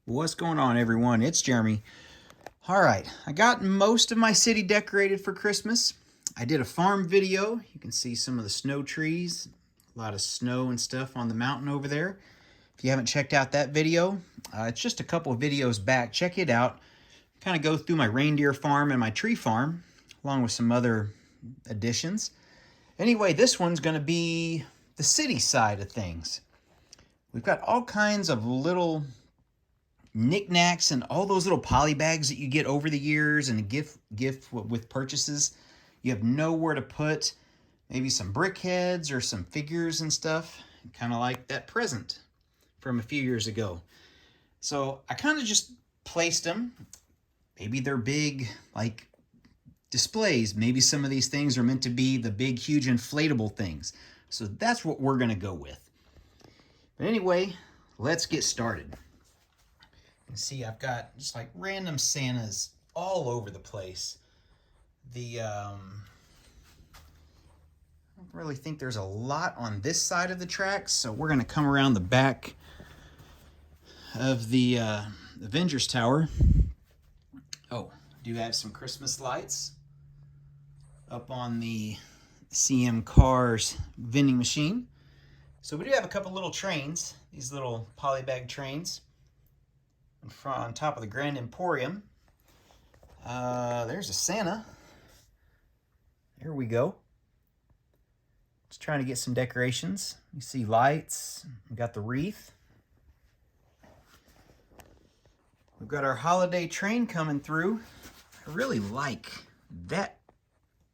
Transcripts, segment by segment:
What's going on, everyone? It's Jeremy. All right, I got most of my city decorated for Christmas. I did a farm video. You can see some of the snow trees, a lot of snow and stuff on the mountain over there. If you haven't checked out that video, it's just a couple of videos back. Check it out. Kind of go through my reindeer farm and my tree farm, along with some other additions. Anyway, this one's going to be the city side of things. We've got all kinds of little knickknacks and all those little poly bags that you get over the years and a gift with purchases. You have nowhere to put maybe some brick heads or some figures and stuff, kind of like that present from a few years ago. So I kind of just placed them. Maybe they're big like displays. Maybe some of these things are meant to be the big, huge inflatable things. So that's what we're going to go with. But anyway, let's get started. You can see I've got just like random Santas all over the place. I don't really think there's a lot on this side of the tracks, so we're going to come around the back of the Avengers Tower. Oh, do have some Christmas lights up on the CM Cars vending machine. So we do have a couple little trains, these little polybag trains in front on top of the Grand Emporium. There's a Santa. There we go. Just trying to get some decorations. You see lights. We got the wreath. We've got our holiday train coming through. I really like that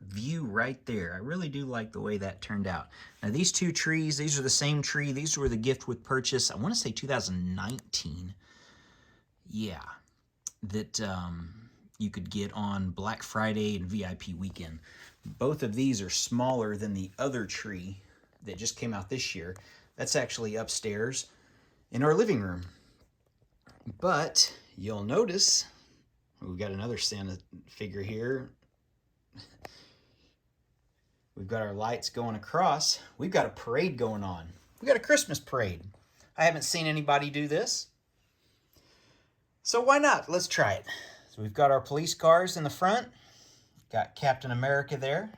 view right there. I really do like the way that turned out. Now these two trees, these are the same tree. These were the gift with purchase. I want to say 2019. Yeah, that you could get on Black Friday and VIP weekend. Both of these are smaller than the other tree that just came out this year. That's actually upstairs in our living room. But you'll notice we've got another Santa figure here. We've got our lights going across. We've got a parade going on. We've got a Christmas parade. I haven't seen anybody do this. So why not? Let's try it. So we've got our police cars in the front. Got Captain America there,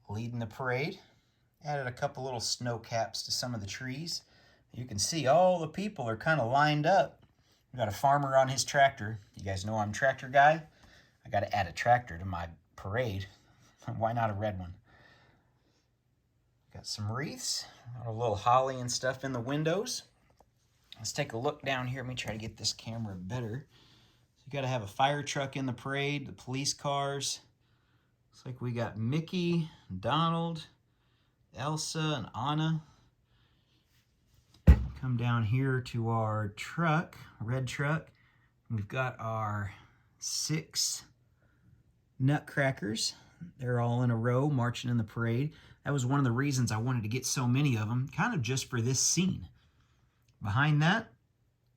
leading the parade. Added a couple little snow caps to some of the trees. You can see all the people are kind of lined up. We've got a farmer on his tractor. You guys know I'm a tractor guy. I got to add a tractor to my parade. Why not a red one? Got some wreaths, a little holly and stuff in the windows. Let's take a look down here. Let me try to get this camera better. So you got to have a fire truck in the parade, the police cars. Looks like we got Mickey, Donald, Elsa, and Anna. Come down here to our truck, red truck. We've got our 6 nutcrackers. They're all in a row marching in the parade. That was one of the reasons I wanted to get so many of them, kind of just for this scene. Behind that,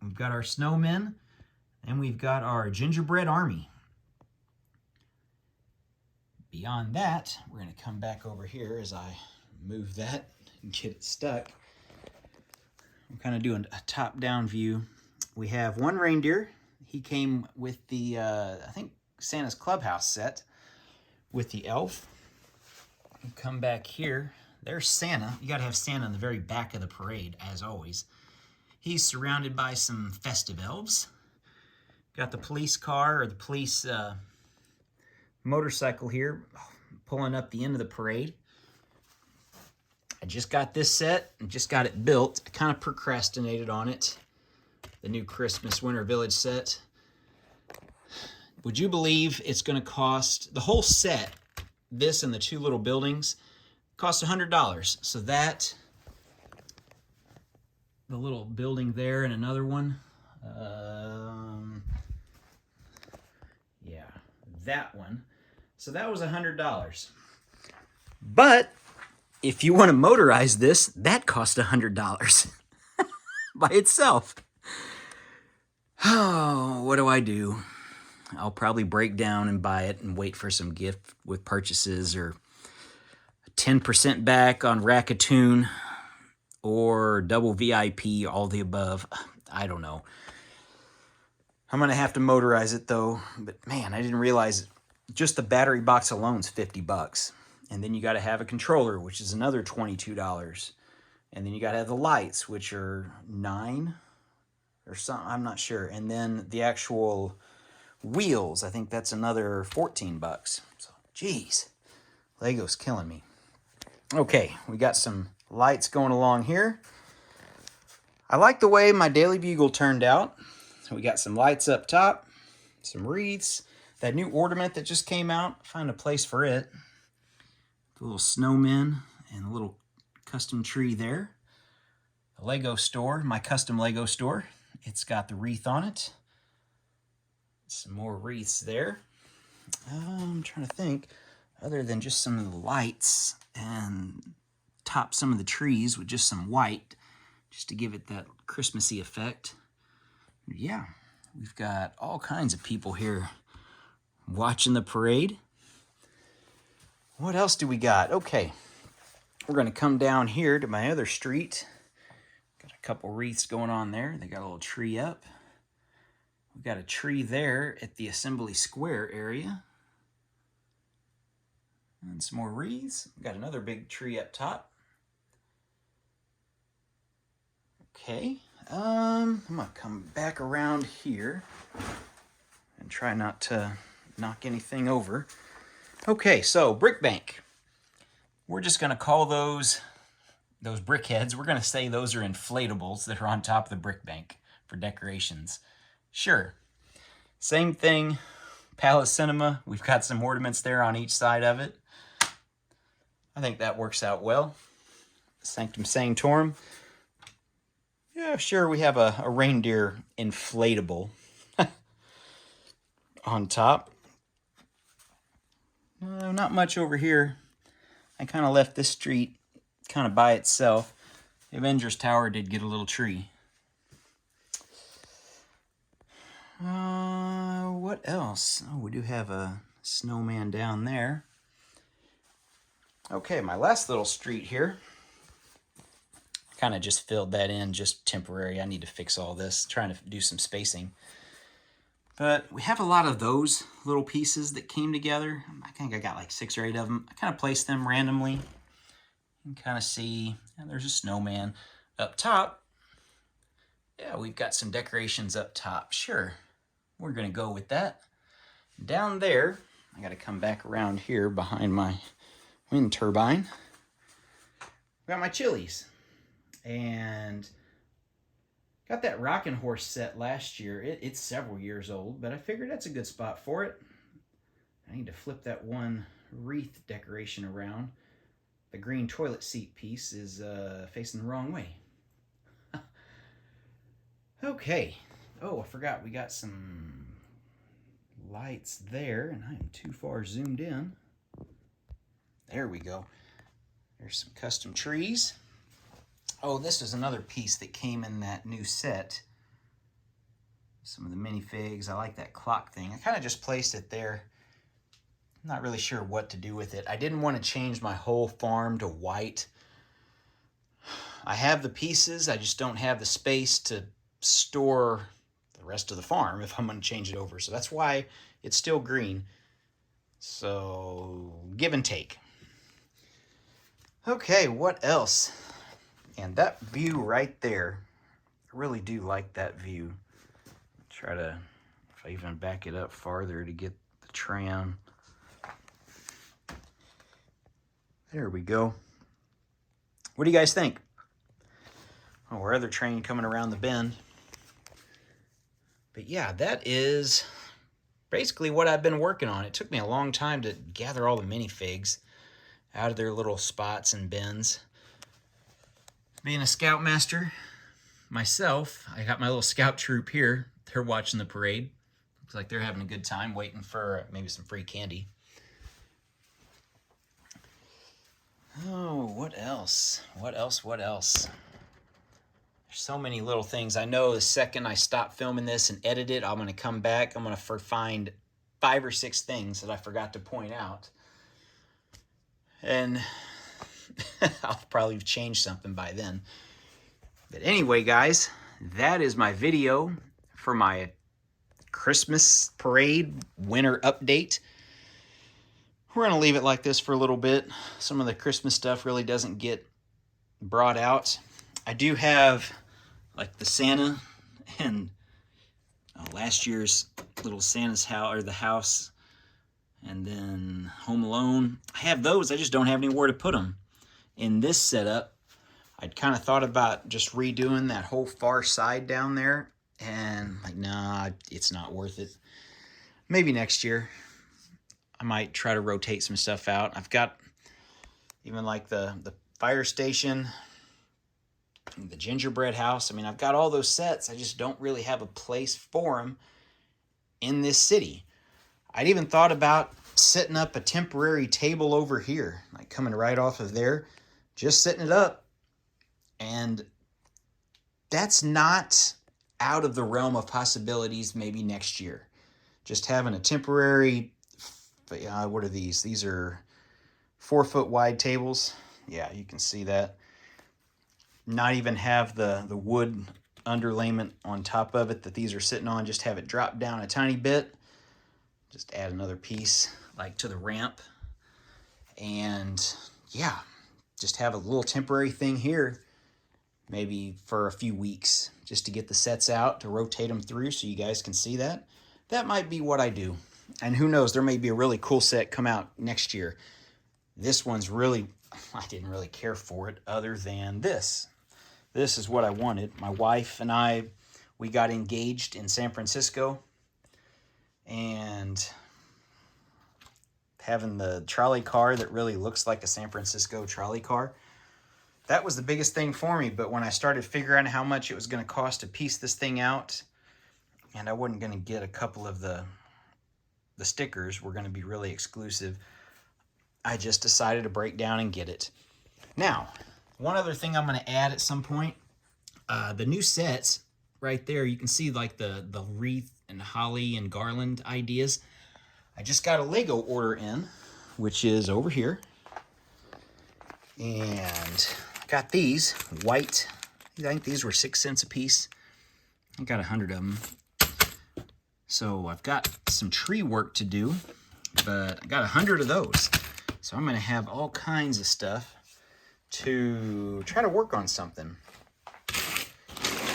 we've got our snowmen, and we've got our gingerbread army. Beyond that, we're going to come back over here as I move that and get it stuck. I'm kind of doing a top-down view. We have one reindeer. He came with the, I think, Santa's Clubhouse set with the elf. You come back here. There's Santa. You got to have Santa in the very back of the parade, as always. He's surrounded by some festive elves. Got the police car, or the police motorcycle here, pulling up the end of the parade. I just got this set and just got it built. I kind of procrastinated on it. The new Christmas Winter Village set. Would you believe it's going to cost, the whole set, this and the 2 little buildings, cost $100. So that, the little building there and another one, yeah, that one. So that was $100. But if you want to motorize this, that cost $100 by itself. Oh, what do? I'll probably break down and buy it and wait for some gift with purchases, or 10% back on Rackatoon, or double VIP, all the above. I don't know. I'm going to have to motorize it though. But man, I didn't realize just the battery box alone is $50. And then you got to have a controller, which is another $22. And then you got to have the lights, which are $9 or something. I'm not sure. And then the actual wheels, I think that's another $14. So, geez, Lego's killing me. Okay, we got some lights going along here. I like the way my Daily Bugle turned out. So we got some lights up top, some wreaths, that new ornament that just came out. Find a place for it. The little snowmen and a little custom tree there. The Lego store, my custom Lego store. It's got the wreath on it. Some more wreaths there. I'm trying to think, other than just some of the lights and top some of the trees with just some white, just to give it that Christmassy effect. Yeah, we've got all kinds of people here watching the parade. What else do we got? Okay, we're going to come down here to my other street. Got a couple wreaths going on there. They got a little tree up. We got a tree there at the Assembly Square area. And some more wreaths. We got another big tree up top. Okay, I'm gonna come back around here and try not to knock anything over. Okay, so brick bank. We're just gonna call those brick heads. We're gonna say those are inflatables that are on top of the brick bank for decorations. Sure, same thing, Palace Cinema. We've got some ornaments there on each side of it. I think that works out well. Sanctum Sanctorum. Yeah, sure, we have a reindeer inflatable on top. Not much over here. I kind of left this street kind of by itself. The Avengers Tower did get a little tree. What else? Oh, we do have a snowman down there. Okay, my last little street here. Kind of just filled that in, just temporary. I need to fix all this, trying to do some spacing. But we have a lot of those little pieces that came together. I think I got like 6 or 8 of them. I kind of placed them randomly. You can kind of see, and there's a snowman up top. Yeah, we've got some decorations up top. Sure, we're going to go with that. Down there, I got to come back around here behind my wind turbine. Got my chilies. And got that rocking horse set last year. It's several years old, but I figured that's a good spot for it. I need to flip that one wreath decoration around. The green toilet seat piece is facing the wrong way. Okay. Oh, I forgot we got some lights there, and I am too far zoomed in. There we go. There's some custom trees. Oh, this is another piece that came in that new set. Some of the minifigs. I like that clock thing. I kind of just placed it there. I'm not really sure what to do with it. I didn't want to change my whole farm to white. I have the pieces. I just don't have the space to store the rest of the farm if I'm going to change it over. So that's why it's still green. So, give and take. Okay, what else? And that view right there, I really do like that view. Try to, if I even back it up farther to get the tram. There we go. What do you guys think? Oh, our other train coming around the bend. But yeah, that is basically what I've been working on. It took me a long time to gather all the minifigs out of their little spots and bins. Being a scoutmaster myself, I got my little scout troop here. They're watching the parade. Looks like they're having a good time waiting for maybe some free candy. Oh, what else? What else? There's so many little things. I know the second I stop filming this and edit it, I'm going to come back. I'm going to find 5 or 6 things that I forgot to point out. And I'll probably change something by then. But anyway, guys, that is my video for my Christmas parade winter update. We're going to leave it like this for a little bit. Some of the Christmas stuff really doesn't get brought out. I do have like the Santa and last year's little Santa's house, or the house, and then Home Alone. I have those, I just don't have anywhere to put them. In this setup, I'd kind of thought about just redoing that whole far side down there, and like, nah, it's not worth it. Maybe next year. I might try to rotate some stuff out. I've got even like the fire station, the gingerbread house. I mean, I've got all those sets. I just don't really have a place for them in this city. I'd even thought about setting up a temporary table over here, like coming right off of there, just setting it up. And that's not out of the realm of possibilities maybe next year. Just having a temporary, what are these? These are 4-foot wide tables. Yeah, you can see that. Not even have the wood underlayment on top of it that these are sitting on. Just have it drop down a tiny bit. Just add another piece like to the ramp. And yeah, just have a little temporary thing here, maybe for a few weeks, just to get the sets out, to rotate them through so you guys can see that. That might be what I do. And who knows, there may be a really cool set come out next year. This one's really, I didn't really care for it other than this. This is what I wanted. My wife and I, we got engaged in San Francisco. And having the trolley car that really looks like a San Francisco trolley car, that was the biggest thing for me. But when I started figuring out how much it was going to cost to piece this thing out, and I wasn't going to get a couple of the stickers were going to be really exclusive, I just decided to break down and get it. Now, one other thing I'm going to add at some point, the new sets right there, you can see like the wreath and holly and garland ideas. I just got a Lego order in, which is over here. And I got these white, I think these were 6 cents a piece. I got 100 of them. So I've got some tree work to do, but I got 100 of those. So I'm going to have all kinds of stuff to try to work on something.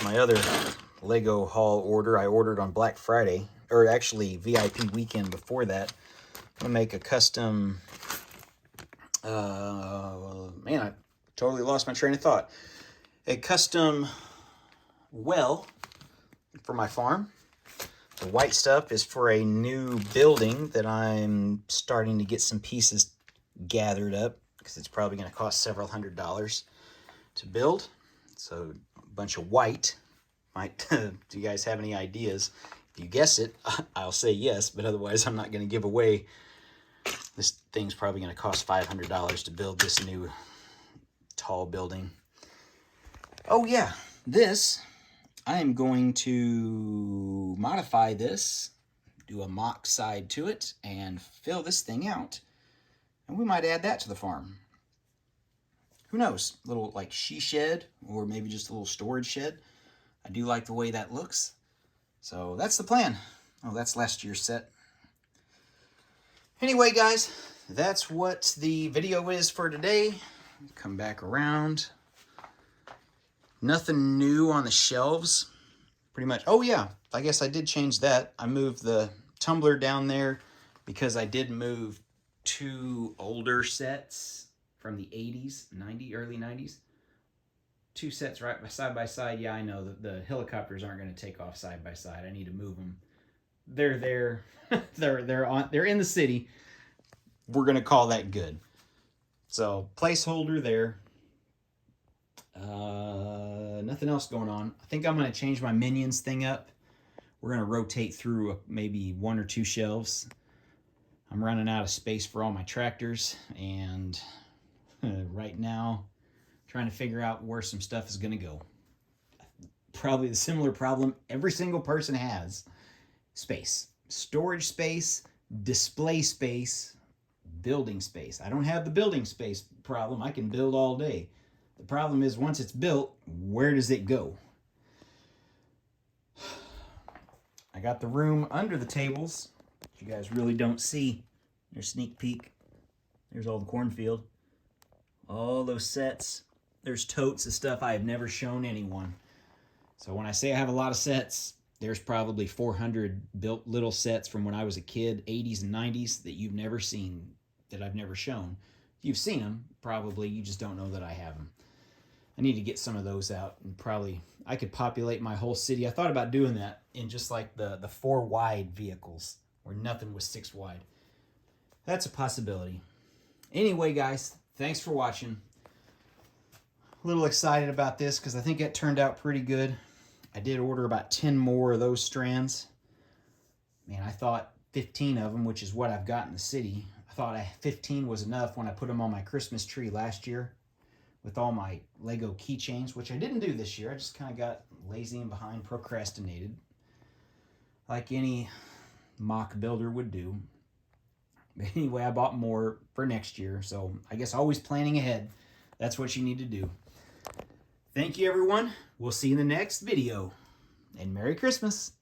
My other Lego haul order I ordered on Black Friday, or actually VIP weekend before that. I'm going to make a custom, man, I totally lost my train of thought. A custom well for my farm. The white stuff is for a new building that I'm starting to get some pieces gathered up, because it's probably going to cost several $100s to build. So a bunch of white. Do you guys have any ideas? If you guess it, I'll say yes, but otherwise I'm not going to give away. This thing's probably going to cost $500 to build this new tall building. Oh yeah, this, I am going to modify this, do a mock side to it, and fill this thing out. And we might add that to the farm. Who knows? A little like she shed, or maybe just a little storage shed. I do like the way that looks. So that's the plan. Oh, that's last year's set. Anyway, guys, that's what the video is for today. Come back around. Nothing new on the shelves, pretty much. Oh yeah, I guess I did change that. I moved the tumbler down there because I did move 2 older sets from the 80s, early 90s. 2 sets right side by side. Yeah, I know the helicopters aren't going to take off side by side. I need to move them. They're there. they're in the city. We're going to call that good. So placeholder there. Nothing else going on. I think I'm going to change my Minions thing up. We're going to rotate through maybe 1 or 2 shelves. I'm running out of space for all my tractors, and right now trying to figure out where some stuff is going to go. Probably the similar problem every single person has. Space. Storage space, display space, building space. I don't have the building space problem. I can build all day. The problem is once it's built, where does it go? I got the room under the tables. You guys really don't see. There's a sneak peek. There's all the cornfield. All those sets. There's totes of stuff I have never shown anyone. So when I say I have a lot of sets, there's probably 400 built little sets from when I was a kid, 80s and 90s, that you've never seen, that I've never shown. You've seen them, probably. You just don't know that I have them. I need to get some of those out, and probably I could populate my whole city. I thought about doing that in just like the 4 wide vehicles where nothing was 6 wide. That's a possibility. Anyway, guys, thanks for watching. A little excited about this because I think it turned out pretty good. I did order about 10 more of those strands. Man, I thought 15 of them, which is what I've got in the city. I thought 15 was enough when I put them on my Christmas tree last year with all my Lego keychains, which I didn't do this year. I just kind of got lazy and behind, procrastinated, like any mock builder would do. But anyway, I bought more for next year, so I guess always planning ahead. That's what you need to do. Thank you, everyone. We'll see you in the next video, and Merry Christmas.